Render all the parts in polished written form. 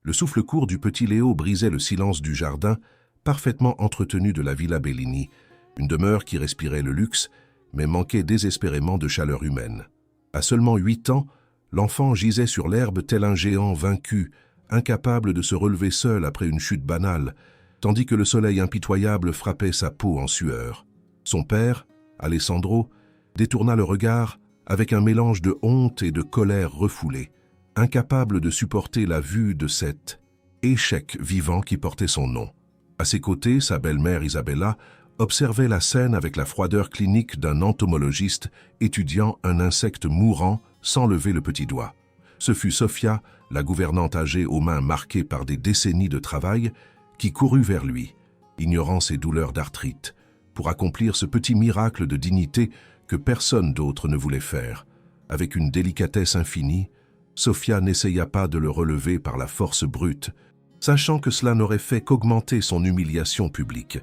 Le souffle court du petit Léo brisait le silence du jardin, parfaitement entretenu de la Villa Bellini, une demeure qui respirait le luxe, mais manquait désespérément de chaleur humaine. À seulement 8 ans, l'enfant gisait sur l'herbe tel un géant vaincu, incapable de se relever seul après une chute banale, tandis que le soleil impitoyable frappait sa peau en sueur. Son père, Alessandro, détourna le regard avec un mélange de honte et de colère refoulée, incapable de supporter la vue de cet échec vivant qui portait son nom. À ses côtés, sa belle-mère Isabella observait la scène avec la froideur clinique d'un entomologiste étudiant un insecte mourant sans lever le petit doigt. Ce fut Sofia, la gouvernante âgée aux mains marquées par des décennies de travail, qui courut vers lui, ignorant ses douleurs d'arthrite, pour accomplir ce petit miracle de dignité que personne d'autre ne voulait faire. Avec une délicatesse infinie, Sofia n'essaya pas de le relever par la force brute, sachant que cela n'aurait fait qu'augmenter son humiliation publique.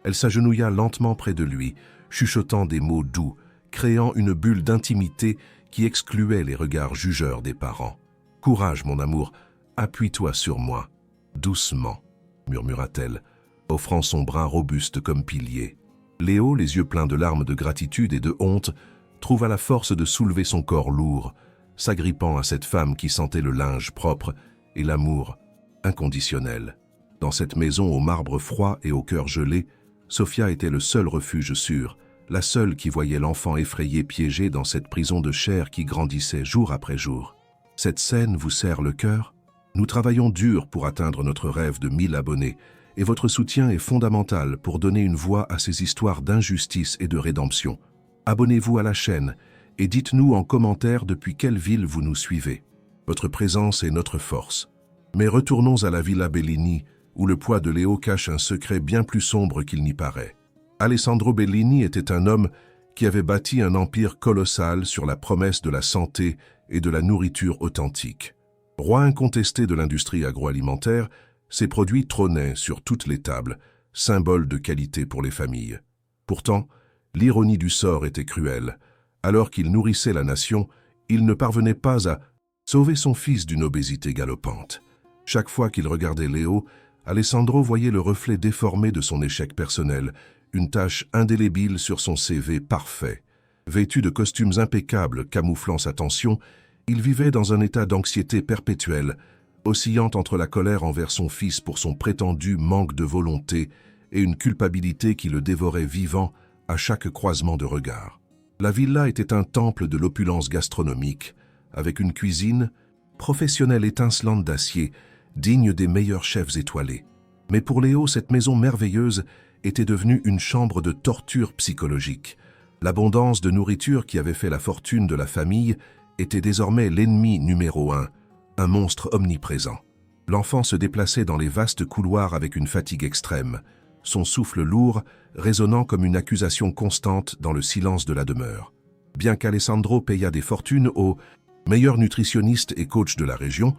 Elle s'agenouilla lentement près de lui, chuchotant des mots doux, créant une bulle d'intimité qui excluait les regards jugeurs des parents. « Courage, mon amour, appuie-toi sur moi. »« Doucement » murmura-t-elle, offrant son bras robuste comme pilier. Léo, les yeux pleins de larmes de gratitude et de honte, trouva la force de soulever son corps lourd, s'agrippant à cette femme qui sentait le linge propre et l'amour inconditionnel. Dans cette maison au marbre froid et au cœur gelé, Sofia était le seul refuge sûr, la seule qui voyait l'enfant effrayé piégé dans cette prison de chair qui grandissait jour après jour. Cette scène vous serre le cœur? Nous travaillons dur pour atteindre notre rêve de 1000 abonnés, et votre soutien est fondamental pour donner une voix à ces histoires d'injustice et de rédemption. Abonnez-vous à la chaîne et dites-nous en commentaire depuis quelle ville vous nous suivez. Votre présence est notre force. Mais retournons à la Villa Bellini, où le poids de Léo cache un secret bien plus sombre qu'il n'y paraît. Alessandro Bellini était un homme qui avait bâti un empire colossal sur la promesse de la santé et de la nourriture authentique. Roi incontesté de l'industrie agroalimentaire, ses produits trônaient sur toutes les tables, symbole de qualité pour les familles. Pourtant, l'ironie du sort était cruelle. Alors qu'il nourrissait la nation, il ne parvenait pas à sauver son fils d'une obésité galopante. Chaque fois qu'il regardait Léo, Alessandro voyait le reflet déformé de son échec personnel, une tache indélébile sur son CV parfait. Vêtu de costumes impeccables camouflant sa tension, il vivait dans un état d'anxiété perpétuelle, oscillant entre la colère envers son fils pour son prétendu manque de volonté et une culpabilité qui le dévorait vivant à chaque croisement de regard. La villa était un temple de l'opulence gastronomique, avec une cuisine professionnelle étincelante d'acier, digne des meilleurs chefs étoilés. Mais pour Léo, cette maison merveilleuse était devenue une chambre de torture psychologique. L'abondance de nourriture qui avait fait la fortune de la famille était désormais l'ennemi numéro 1, un monstre omniprésent. L'enfant se déplaçait dans les vastes couloirs avec une fatigue extrême, son souffle lourd résonnant comme une accusation constante dans le silence de la demeure. Bien qu'Alessandro payât des fortunes aux meilleurs nutritionnistes et coachs de la région,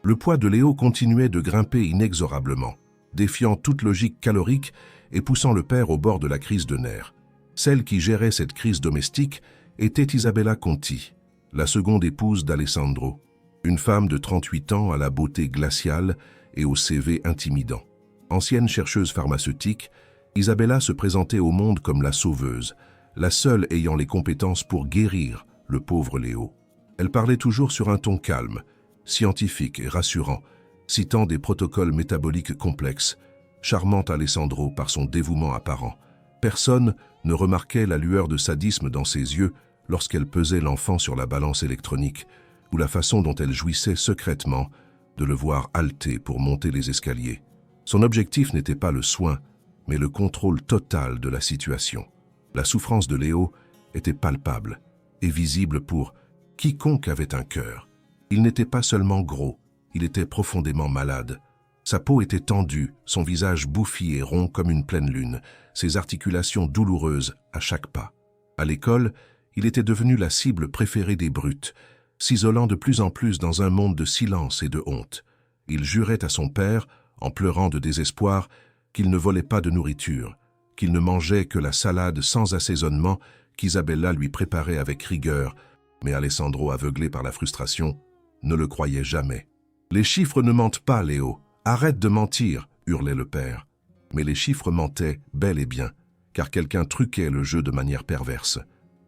le poids de Léo continuait de grimper inexorablement, défiant toute logique calorique et poussant le père au bord de la crise de nerfs. Celle qui gérait cette crise domestique était Isabella Conti, la seconde épouse d'Alessandro, une femme de 38 ans à la beauté glaciale et au CV intimidant. Ancienne chercheuse pharmaceutique, Isabella se présentait au monde comme la sauveuse, la seule ayant les compétences pour guérir le pauvre Léo. Elle parlait toujours sur un ton calme, scientifique et rassurant, citant des protocoles métaboliques complexes, charmant Alessandro par son dévouement apparent. Personne ne remarquait la lueur de sadisme dans ses yeux lorsqu'elle pesait l'enfant sur la balance électronique, ou la façon dont elle jouissait secrètement de le voir halter pour monter les escaliers. Son objectif n'était pas le soin, mais le contrôle total de la situation. La souffrance de Léo était palpable et visible pour quiconque avait un cœur. Il n'était pas seulement gros, il était profondément malade. Sa peau était tendue, son visage bouffi et rond comme une pleine lune, ses articulations douloureuses à chaque pas. À l'école, il était devenu la cible préférée des brutes, s'isolant de plus en plus dans un monde de silence et de honte. Il jurait à son père, en pleurant de désespoir, qu'il ne volait pas de nourriture, qu'il ne mangeait que la salade sans assaisonnement qu'Isabella lui préparait avec rigueur, mais Alessandro, aveuglé par la frustration, ne le croyait jamais. Les chiffres ne mentent pas, Léo. Arrête de mentir, hurlait le père. Mais les chiffres mentaient bel et bien, car quelqu'un truquait le jeu de manière perverse.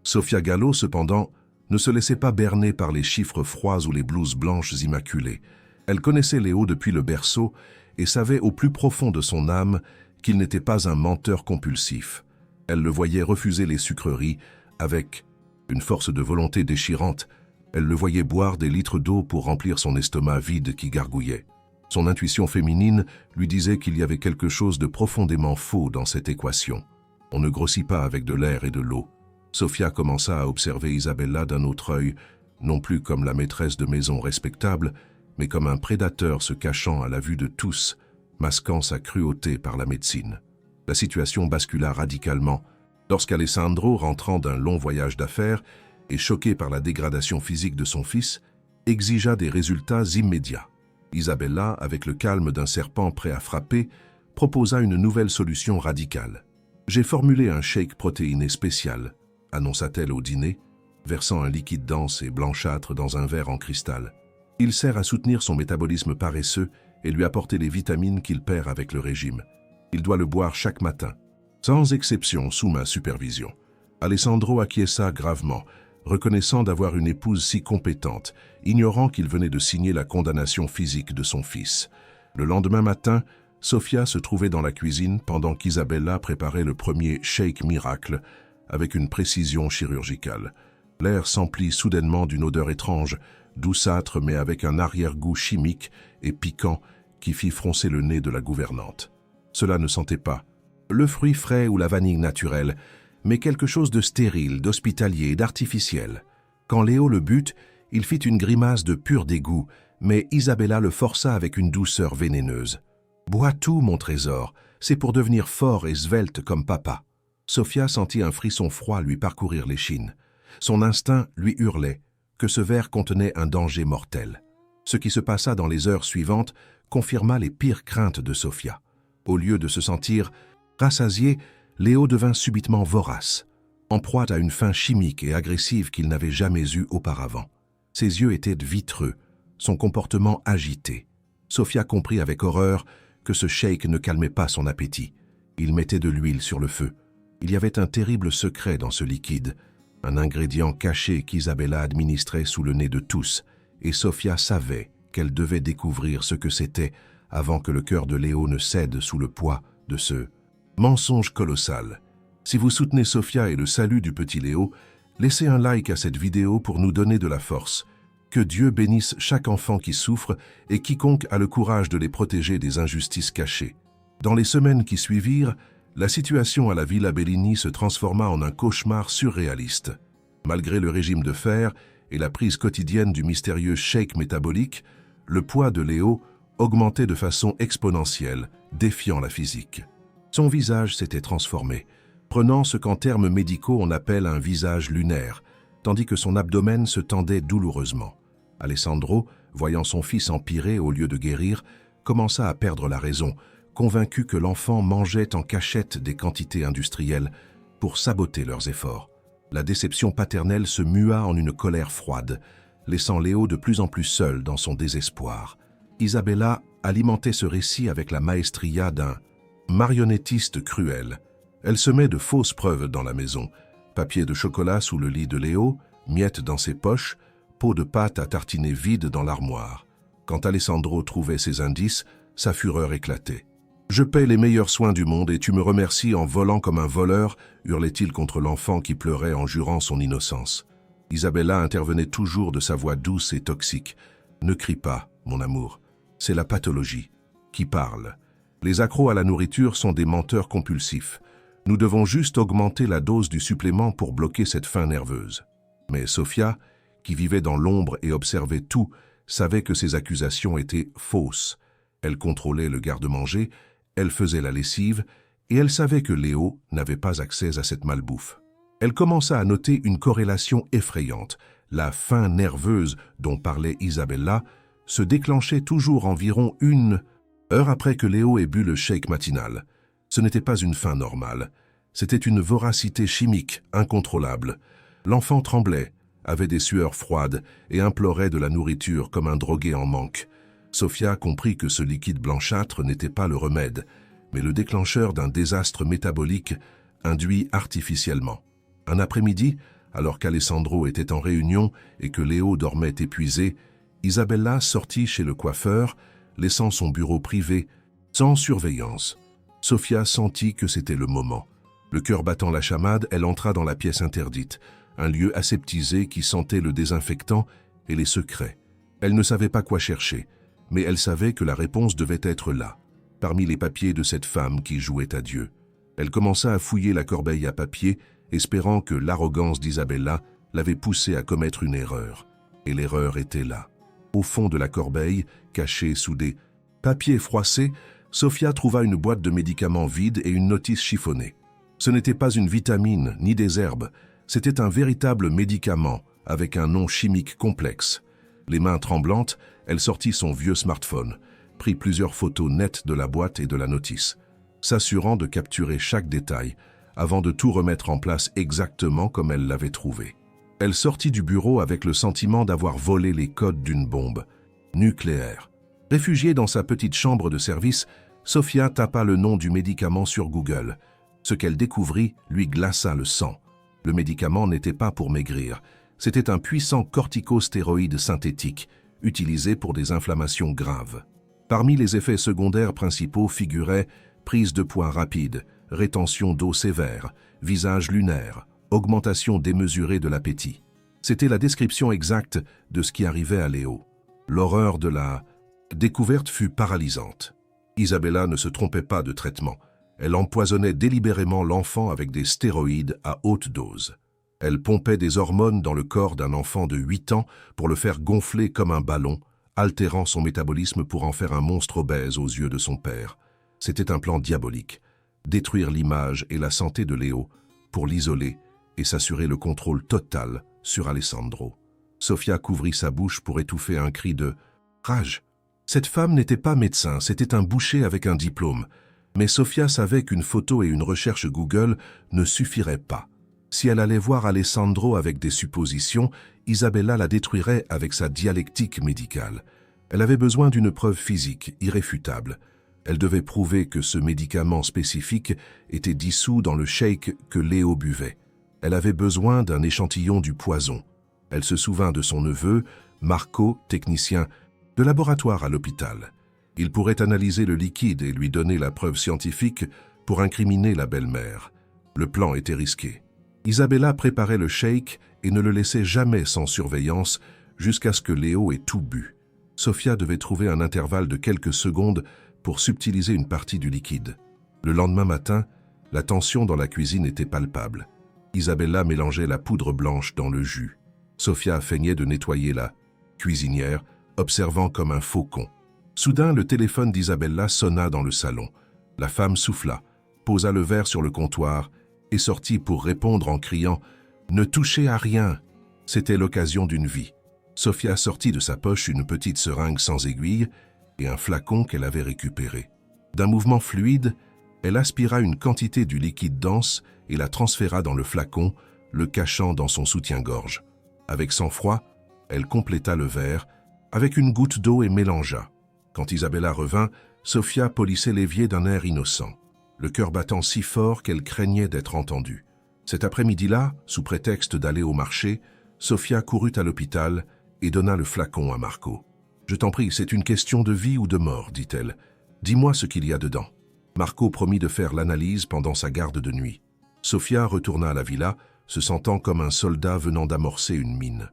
Sofia Gallo, cependant, ne se laissait pas berner par les chiffres froids ou les blouses blanches immaculées. Elle connaissait Léo depuis le berceau et savait au plus profond de son âme qu'il n'était pas un menteur compulsif. Elle le voyait refuser les sucreries avec une force de volonté déchirante. Elle le voyait boire des litres d'eau pour remplir son estomac vide qui gargouillait. Son intuition féminine lui disait qu'il y avait quelque chose de profondément faux dans cette équation. On ne grossit pas avec de l'air et de l'eau. Sofia commença à observer Isabella d'un autre œil, non plus comme la maîtresse de maison respectable, mais comme un prédateur se cachant à la vue de tous, masquant sa cruauté par la médecine. La situation bascula radicalement lorsqu'Alessandro, rentrant d'un long voyage d'affaires et choqué par la dégradation physique de son fils, exigea des résultats immédiats. Isabella, avec le calme d'un serpent prêt à frapper, proposa une nouvelle solution radicale. « J'ai formulé un shake protéiné spécial », annonça-t-elle au dîner, versant un liquide dense et blanchâtre dans un verre en cristal. « Il sert à soutenir son métabolisme paresseux et lui apporter les vitamines qu'il perd avec le régime. Il doit le boire chaque matin, sans exception sous ma supervision. » Alessandro acquiesça gravement, reconnaissant d'avoir une épouse si compétente, ignorant qu'il venait de signer la condamnation physique de son fils. Le lendemain matin, Sofia se trouvait dans la cuisine pendant qu'Isabella préparait le premier shake miracle avec une précision chirurgicale. L'air s'emplit soudainement d'une odeur étrange, douceâtre mais avec un arrière-goût chimique et piquant qui fit froncer le nez de la gouvernante. Cela ne sentait pas le fruit frais ou la vanille naturelle, mais quelque chose de stérile, d'hospitalier, d'artificiel. Quand Léo le but, il fit une grimace de pur dégoût, mais Isabella le força avec une douceur vénéneuse. « Bois tout, mon trésor, c'est pour devenir fort et svelte comme papa. » Sofia sentit un frisson froid lui parcourir l'échine. Son instinct lui hurlait que ce verre contenait un danger mortel. Ce qui se passa dans les heures suivantes confirma les pires craintes de Sofia. Au lieu de se sentir rassasié, Léo devint subitement vorace, en proie à une faim chimique et agressive qu'il n'avait jamais eue auparavant. Ses yeux étaient vitreux, son comportement agité. Sofia comprit avec horreur que ce shake ne calmait pas son appétit. Il mettait de l'huile sur le feu. Il y avait un terrible secret dans ce liquide, un ingrédient caché qu'Isabella administrait sous le nez de tous, et Sofia savait qu'elle devait découvrir ce que c'était avant que le cœur de Léo ne cède sous le poids de ce mensonge colossal. Si vous soutenez Sofia et le salut du petit Léo, laissez un like à cette vidéo pour nous donner de la force. Que Dieu bénisse chaque enfant qui souffre et quiconque a le courage de les protéger des injustices cachées. Dans les semaines qui suivirent, la situation à la Villa Bellini se transforma en un cauchemar surréaliste. Malgré le régime de fer et la prise quotidienne du mystérieux shake métabolique, le poids de Léo augmentait de façon exponentielle, défiant la physique. Son visage s'était transformé, prenant ce qu'en termes médicaux on appelle un visage lunaire, tandis que son abdomen se tendait douloureusement. Alessandro, voyant son fils empirer au lieu de guérir, commença à perdre la raison, convaincu que l'enfant mangeait en cachette des quantités industrielles pour saboter leurs efforts. La déception paternelle se mua en une colère froide, laissant Léo de plus en plus seul dans son désespoir. Isabella alimentait ce récit avec la maestria d'un marionnettiste cruel. Elle semait de fausses preuves dans la maison. Papier de chocolat sous le lit de Léo, miettes dans ses poches, pot de pâte à tartiner vide dans l'armoire. Quand Alessandro trouvait ces indices, sa fureur éclatait. « Je paie les meilleurs soins du monde et tu me remercies en volant comme un voleur » hurlait-il contre l'enfant qui pleurait en jurant son innocence. Isabella intervenait toujours de sa voix douce et toxique. « Ne crie pas, mon amour. C'est la pathologie qui parle. Les accros à la nourriture sont des menteurs compulsifs. Nous devons juste augmenter la dose du supplément pour bloquer cette faim nerveuse. » Mais Sofia, qui vivait dans l'ombre et observait tout, savait que ces accusations étaient fausses. Elle contrôlait le garde-manger, elle faisait la lessive, et elle savait que Léo n'avait pas accès à cette malbouffe. Elle commença à noter une corrélation effrayante. La faim nerveuse dont parlait Isabella se déclenchait toujours environ 1 heure après que Léo ait bu le shake matinal. Ce n'était pas une faim normale, c'était une voracité chimique incontrôlable. L'enfant tremblait, avait des sueurs froides et implorait de la nourriture comme un drogué en manque. Sofia comprit que ce liquide blanchâtre n'était pas le remède, mais le déclencheur d'un désastre métabolique induit artificiellement. Un après-midi, alors qu'Alessandro était en réunion et que Léo dormait épuisé, Isabella sortit chez le coiffeur, laissant son bureau privé sans surveillance. Sofia sentit que c'était le moment. Le cœur battant la chamade, elle entra dans la pièce interdite, un lieu aseptisé qui sentait le désinfectant et les secrets. Elle ne savait pas quoi chercher, mais elle savait que la réponse devait être là, parmi les papiers de cette femme qui jouait à Dieu. Elle commença à fouiller la corbeille à papier, espérant que l'arrogance d'Isabella l'avait poussée à commettre une erreur. Et l'erreur était là. Au fond de la corbeille, cachée sous des papiers froissés, Sofia trouva une boîte de médicaments vide et une notice chiffonnée. Ce n'était pas une vitamine ni des herbes, c'était un véritable médicament avec un nom chimique complexe. Les mains tremblantes, elle sortit son vieux smartphone, prit plusieurs photos nettes de la boîte et de la notice, s'assurant de capturer chaque détail avant de tout remettre en place exactement comme elle l'avait trouvé. Elle sortit du bureau avec le sentiment d'avoir volé les codes d'une bombe nucléaire. Réfugiée dans sa petite chambre de service, Sofia tapa le nom du médicament sur Google. Ce qu'elle découvrit lui glaça le sang. Le médicament n'était pas pour maigrir. C'était un puissant corticostéroïde synthétique, utilisé pour des inflammations graves. Parmi les effets secondaires principaux figuraient prise de poids rapide, rétention d'eau sévère, visage lunaire, augmentation démesurée de l'appétit. C'était la description exacte de ce qui arrivait à Léo. L'horreur de la découverte fut paralysante. Isabella ne se trompait pas de traitement. Elle empoisonnait délibérément l'enfant avec des stéroïdes à haute dose. Elle pompait des hormones dans le corps d'un enfant de 8 ans pour le faire gonfler comme un ballon, altérant son métabolisme pour en faire un monstre obèse aux yeux de son père. C'était un plan diabolique. Détruire l'image et la santé de Léo pour l'isoler et s'assurer le contrôle total sur Alessandro. Sofia couvrit sa bouche pour étouffer un cri de rage. Cette femme n'était pas médecin, c'était un boucher avec un diplôme. Mais Sofia savait qu'une photo et une recherche Google ne suffiraient pas. Si elle allait voir Alessandro avec des suppositions, Isabella la détruirait avec sa dialectique médicale. Elle avait besoin d'une preuve physique, irréfutable. Elle devait prouver que ce médicament spécifique était dissous dans le shake que Léo buvait. Elle avait besoin d'un échantillon du poison. Elle se souvint de son neveu, Marco, technicien de laboratoire à l'hôpital. Il pourrait analyser le liquide et lui donner la preuve scientifique pour incriminer la belle-mère. Le plan était risqué. Isabella préparait le shake et ne le laissait jamais sans surveillance jusqu'à ce que Léo ait tout bu. Sofia devait trouver un intervalle de quelques secondes pour subtiliser une partie du liquide. Le lendemain matin, la tension dans la cuisine était palpable. Isabella mélangeait la poudre blanche dans le jus. Sofia feignait de nettoyer la cuisinière, observant comme un faucon. Soudain, le téléphone d'Isabella sonna dans le salon. La femme souffla, posa le verre sur le comptoir et sortit pour répondre en criant « Ne touchez à rien !» C'était l'occasion d'une vie. Sofia sortit de sa poche une petite seringue sans aiguille et un flacon qu'elle avait récupéré. D'un mouvement fluide, elle aspira une quantité du liquide dense et la transféra dans le flacon, le cachant dans son soutien-gorge. Avec sang-froid, elle compléta le verre avec une goutte d'eau et mélangea. Quand Isabella revint, Sofia polissait l'évier d'un air innocent, le cœur battant si fort qu'elle craignait d'être entendue. Cet après-midi-là, sous prétexte d'aller au marché, Sofia courut à l'hôpital et donna le flacon à Marco. « Je t'en prie, c'est une question de vie ou de mort, dit-elle. Dis-moi ce qu'il y a dedans. » Marco promit de faire l'analyse pendant sa garde de nuit. Sofia retourna à la villa, se sentant comme un soldat venant d'amorcer une mine.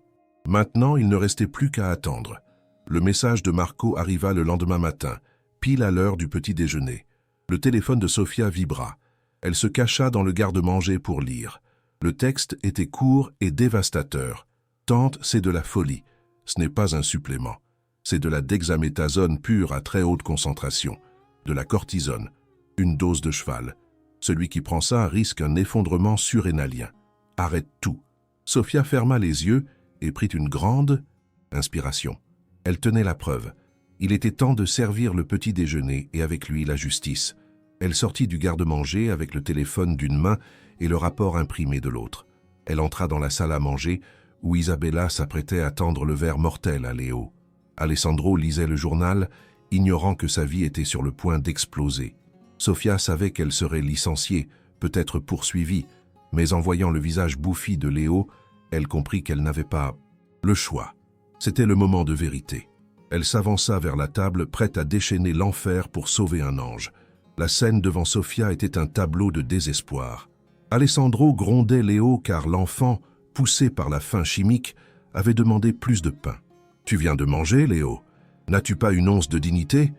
Maintenant, il ne restait plus qu'à attendre. Le message de Marco arriva le lendemain matin, pile à l'heure du petit déjeuner. Le téléphone de Sofia vibra. Elle se cacha dans le garde-manger pour lire. Le texte était court et dévastateur. « Tante, c'est de la folie. Ce n'est pas un supplément. C'est de la dexaméthasone pure à très haute concentration. De la cortisone. Une dose de cheval. Celui qui prend ça risque un effondrement surrénalien. Arrête tout. » Sofia ferma les yeux et prit une grande inspiration. Elle tenait la preuve. Il était temps de servir le petit déjeuner et avec lui la justice. Elle sortit du garde-manger avec le téléphone d'une main et le rapport imprimé de l'autre. Elle entra dans la salle à manger où Isabella s'apprêtait à tendre le verre mortel à Léo. Alessandro lisait le journal, ignorant que sa vie était sur le point d'exploser. Sofia savait qu'elle serait licenciée, peut-être poursuivie, mais en voyant le visage bouffi de Léo, elle comprit qu'elle n'avait pas le choix. C'était le moment de vérité. Elle s'avança vers la table, prête à déchaîner l'enfer pour sauver un ange. La scène devant Sofia était un tableau de désespoir. Alessandro grondait Léo car l'enfant, poussé par la faim chimique, avait demandé plus de pain. « Tu viens de manger, Léo? N'as-tu pas une once de dignité ?»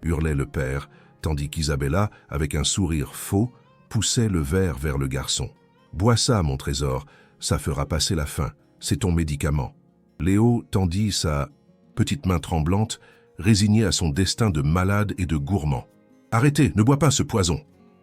hurlait le père, tandis qu'Isabella, avec un sourire faux, poussait le verre vers le garçon. « Bois ça, mon trésor, ça fera passer la faim, c'est ton médicament. » Léo tendit sa petite main tremblante, résignée à son destin de malade et de gourmand. « Arrêtez, ne bois pas ce poison !»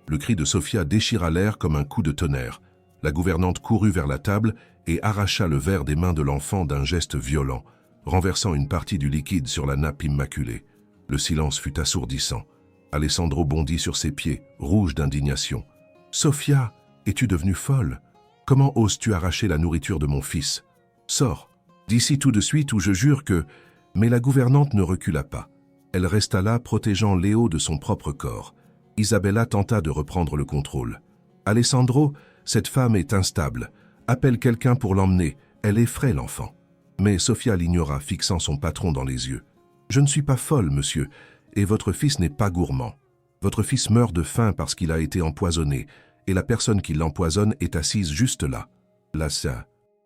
Le cri de Sofia déchira l'air comme un coup de tonnerre. La gouvernante courut vers la table et arracha le verre des mains de l'enfant d'un geste violent, renversant une partie du liquide sur la nappe immaculée. Le silence fut assourdissant. Alessandro bondit sur ses pieds, rouge d'indignation. « Sofia, es-tu devenue folle? Comment oses-tu arracher la nourriture de mon fils? Sors, d'ici tout de suite ou je jure que... » Mais la gouvernante ne recula pas. Elle resta là, protégeant Léo de son propre corps. Isabella tenta de reprendre le contrôle. « Alessandro, cette femme est instable. Appelle quelqu'un pour l'emmener. Elle effraie l'enfant. » Mais Sofia l'ignora, fixant son patron dans les yeux. « Je ne suis pas folle, monsieur, et votre fils n'est pas gourmand. Votre fils meurt de faim parce qu'il a été empoisonné, et la personne qui l'empoisonne est assise juste là. » La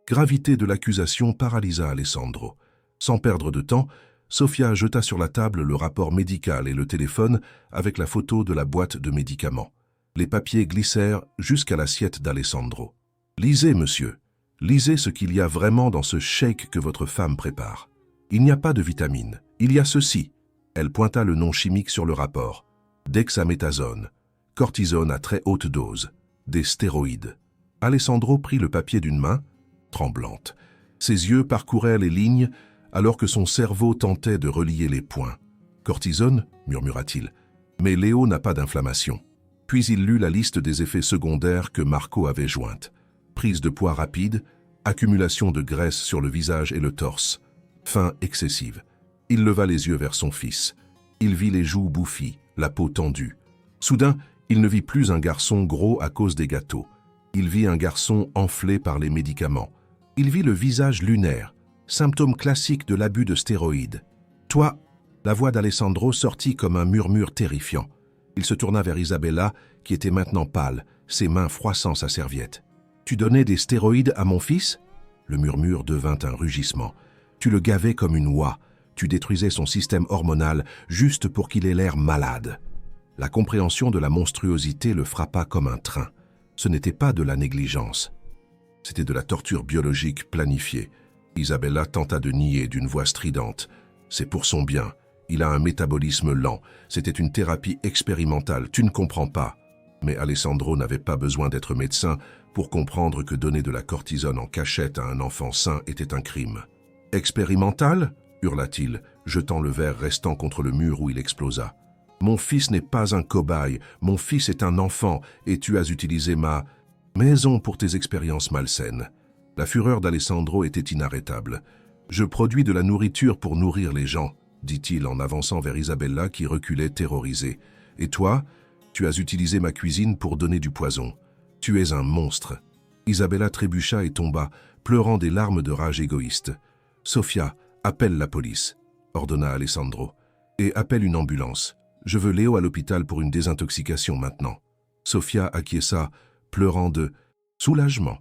gravité de l'accusation paralysa Alessandro. Sans perdre de temps, Sofia jeta sur la table le rapport médical et le téléphone avec la photo de la boîte de médicaments. Les papiers glissèrent jusqu'à l'assiette d'Alessandro. « Lisez, monsieur. Lisez ce qu'il y a vraiment dans ce shake que votre femme prépare. Il n'y a pas de vitamines. Il y a ceci. » Elle pointa le nom chimique sur le rapport. Dexaméthasone, cortisone à très haute dose, des stéroïdes. Alessandro prit le papier d'une main, tremblante. Ses yeux parcourèrent les lignes alors que son cerveau tentait de relier les points. « Cortisone » murmura-t-il. « Mais Léo n'a pas d'inflammation. » Puis il lut la liste des effets secondaires que Marco avait jointe. Prise de poids rapide, accumulation de graisse sur le visage et le torse, faim excessive. Il leva les yeux vers son fils. Il vit les joues bouffies, la peau tendue. Soudain, il ne vit plus un garçon gros à cause des gâteaux. Il vit un garçon enflé par les médicaments. Il vit le visage lunaire, symptôme classique de l'abus de stéroïdes. « Toi !» La voix d'Alessandro sortit comme un murmure terrifiant. Il se tourna vers Isabella, qui était maintenant pâle, ses mains froissant sa serviette. « Tu donnais des stéroïdes à mon fils ?» Le murmure devint un rugissement. « Tu le gavais comme une oie. Tu détruisais son système hormonal juste pour qu'il ait l'air malade. » La compréhension de la monstruosité le frappa comme un train. Ce n'était pas de la négligence. C'était de la torture biologique planifiée. Isabella tenta de nier d'une voix stridente. « C'est pour son bien. Il a un métabolisme lent. C'était une thérapie expérimentale. Tu ne comprends pas. » Mais Alessandro n'avait pas besoin d'être médecin pour comprendre que donner de la cortisone en cachette à un enfant sain était un crime. « Expérimental ?» hurla-t-il, jetant le verre restant contre le mur où il explosa. « Mon fils n'est pas un cobaye. Mon fils est un enfant et tu as utilisé ma maison pour tes expériences malsaines. » La fureur d'Alessandro était inarrêtable. « Je produis de la nourriture pour nourrir les gens, » dit-il en avançant vers Isabella qui reculait terrorisée. « Et toi, tu as utilisé ma cuisine pour donner du poison. Tu es un monstre. » Isabella trébucha et tomba, pleurant des larmes de rage égoïste. « Sofia, appelle la police, » ordonna Alessandro. « Et appelle une ambulance. Je veux Léo à l'hôpital pour une désintoxication maintenant. » Sofia acquiesça, pleurant de soulagement.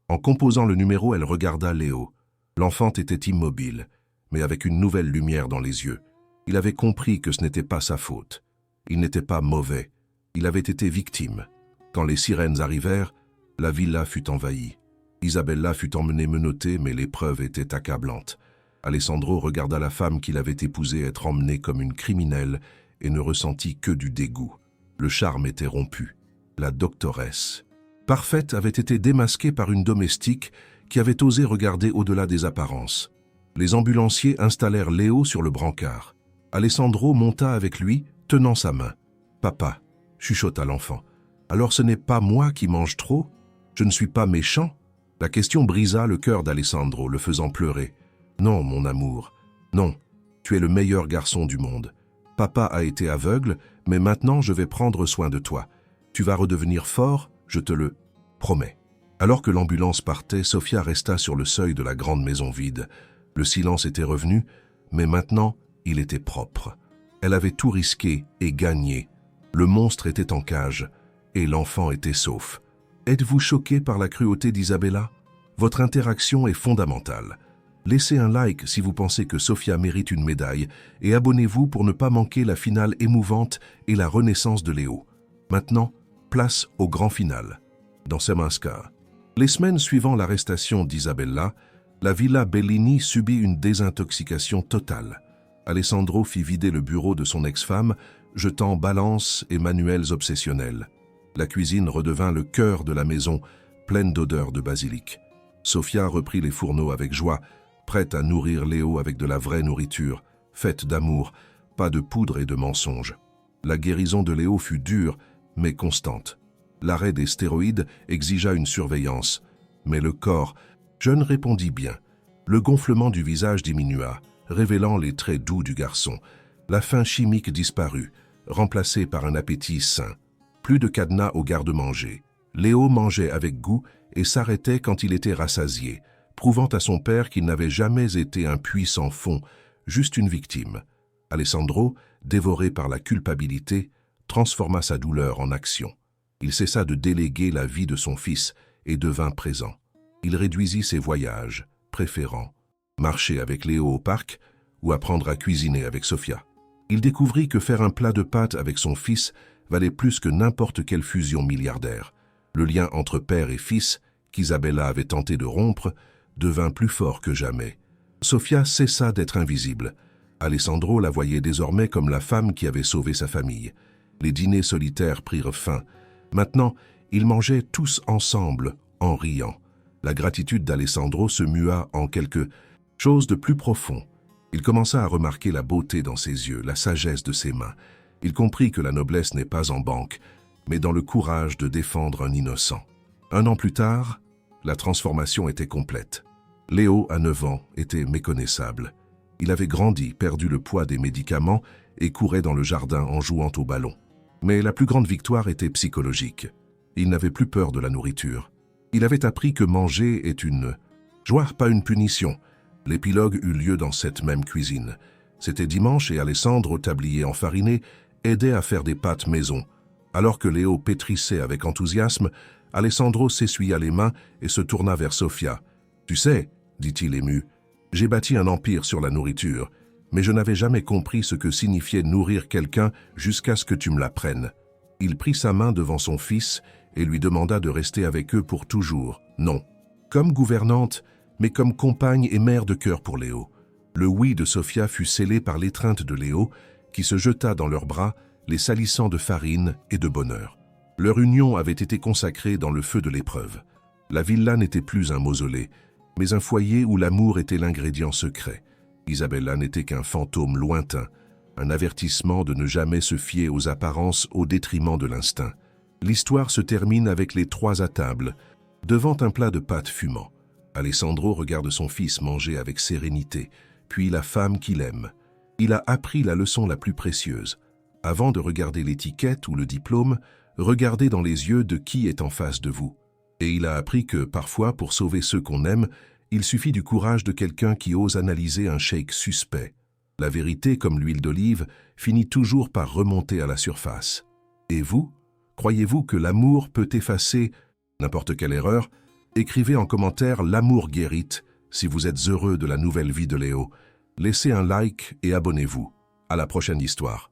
En composant le numéro, elle regarda Léo. L'enfant était immobile, mais avec une nouvelle lumière dans les yeux. Il avait compris que ce n'était pas sa faute. Il n'était pas mauvais. Il avait été victime. Quand les sirènes arrivèrent, la villa fut envahie. Isabella fut emmenée menottée, mais l'épreuve était accablante. Alessandro regarda la femme qu'il avait épousée être emmenée comme une criminelle et ne ressentit que du dégoût. Le charme était rompu. La doctoresse parfaite avait été démasquée par une domestique qui avait osé regarder au-delà des apparences. Les ambulanciers installèrent Léo sur le brancard. Alessandro monta avec lui, tenant sa main. « Papa » chuchota l'enfant. « Alors ce n'est pas moi qui mange trop? Je ne suis pas méchant ?» La question brisa le cœur d'Alessandro, le faisant pleurer. « Non, mon amour, non. Tu es le meilleur garçon du monde. Papa a été aveugle, mais maintenant je vais prendre soin de toi. Tu vas redevenir fort, je te le promets. » Alors que l'ambulance partait, Sofia resta sur le seuil de la grande maison vide. Le silence était revenu, mais maintenant, il était propre. Elle avait tout risqué et gagné. Le monstre était en cage et l'enfant était sauf. Êtes-vous choqué par la cruauté d'Isabella? Votre interaction est fondamentale. Laissez un like si vous pensez que Sofia mérite une médaille et abonnez-vous pour ne pas manquer la finale émouvante et la renaissance de Léo. Maintenant, place au grand final. Dans Semenska. Les semaines suivant l'arrestation d'Isabella, la Villa Bellini subit une désintoxication totale. Alessandro fit vider le bureau de son ex-femme, jetant balances et manuels obsessionnels. La cuisine redevint le cœur de la maison, pleine d'odeurs de basilic. Sofia reprit les fourneaux avec joie, prête à nourrir Léo avec de la vraie nourriture, faite d'amour, pas de poudre et de mensonges. La guérison de Léo fut dure, mais constante. L'arrêt des stéroïdes exigea une surveillance, mais le corps, jeune, répondit bien. Le gonflement du visage diminua, révélant les traits doux du garçon. La faim chimique disparut, remplacée par un appétit sain. Plus de cadenas au garde-manger. Léo mangeait avec goût et s'arrêtait quand il était rassasié, prouvant à son père qu'il n'avait jamais été un puits sans fond, juste une victime. Alessandro, dévoré par la culpabilité, transforma sa douleur en action. Il cessa de déléguer la vie de son fils et devint présent. Il réduisit ses voyages, préférant marcher avec Léo au parc ou apprendre à cuisiner avec Sofia. Il découvrit que faire un plat de pâtes avec son fils valait plus que n'importe quelle fusion milliardaire. Le lien entre père et fils, qu'Isabella avait tenté de rompre, devint plus fort que jamais. Sofia cessa d'être invisible. Alessandro la voyait désormais comme la femme qui avait sauvé sa famille. Les dîners solitaires prirent fin. Maintenant, ils mangeaient tous ensemble, en riant. La gratitude d'Alessandro se mua en quelque chose de plus profond. Il commença à remarquer la beauté dans ses yeux, la sagesse de ses mains. Il comprit que la noblesse n'est pas en banque, mais dans le courage de défendre un innocent. 1 an plus tard, la transformation était complète. Léo, à 9 ans, était méconnaissable. Il avait grandi, perdu le poids des médicaments et courait dans le jardin en jouant au ballon. Mais la plus grande victoire était psychologique. Il n'avait plus peur de la nourriture. Il avait appris que manger est une joie, pas une punition. L'épilogue eut lieu dans cette même cuisine. C'était dimanche et Alessandro, au tablier enfariné, aidait à faire des pâtes maison. Alors que Léo pétrissait avec enthousiasme, Alessandro s'essuya les mains et se tourna vers Sofia. « Tu sais, dit-il ému, j'ai bâti un empire sur la nourriture, mais je n'avais jamais compris ce que signifiait nourrir quelqu'un jusqu'à ce que tu me l'apprennes. » Il prit sa main devant son fils et lui demanda de rester avec eux pour toujours. Non, comme gouvernante, mais comme compagne et mère de cœur pour Léo. Le oui de Sofia fut scellé par l'étreinte de Léo, qui se jeta dans leurs bras, les salissant de farine et de bonheur. Leur union avait été consacrée dans le feu de l'épreuve. La villa n'était plus un mausolée, mais un foyer où l'amour était l'ingrédient secret. Isabella n'était qu'un fantôme lointain, un avertissement de ne jamais se fier aux apparences au détriment de l'instinct. L'histoire se termine avec les 3 à table, devant un plat de pâtes fumant. Alessandro regarde son fils manger avec sérénité, puis la femme qu'il aime. Il a appris la leçon la plus précieuse. Avant de regarder l'étiquette ou le diplôme, regardez dans les yeux de qui est en face de vous. Et il a appris que, parfois, pour sauver ceux qu'on aime, il suffit du courage de quelqu'un qui ose analyser un shake suspect. La vérité, comme l'huile d'olive, finit toujours par remonter à la surface. Et vous, croyez-vous que l'amour peut effacer n'importe quelle erreur? Écrivez en commentaire « L'amour guérite » si vous êtes heureux de la nouvelle vie de Léo. Laissez un like et abonnez-vous. À la prochaine histoire.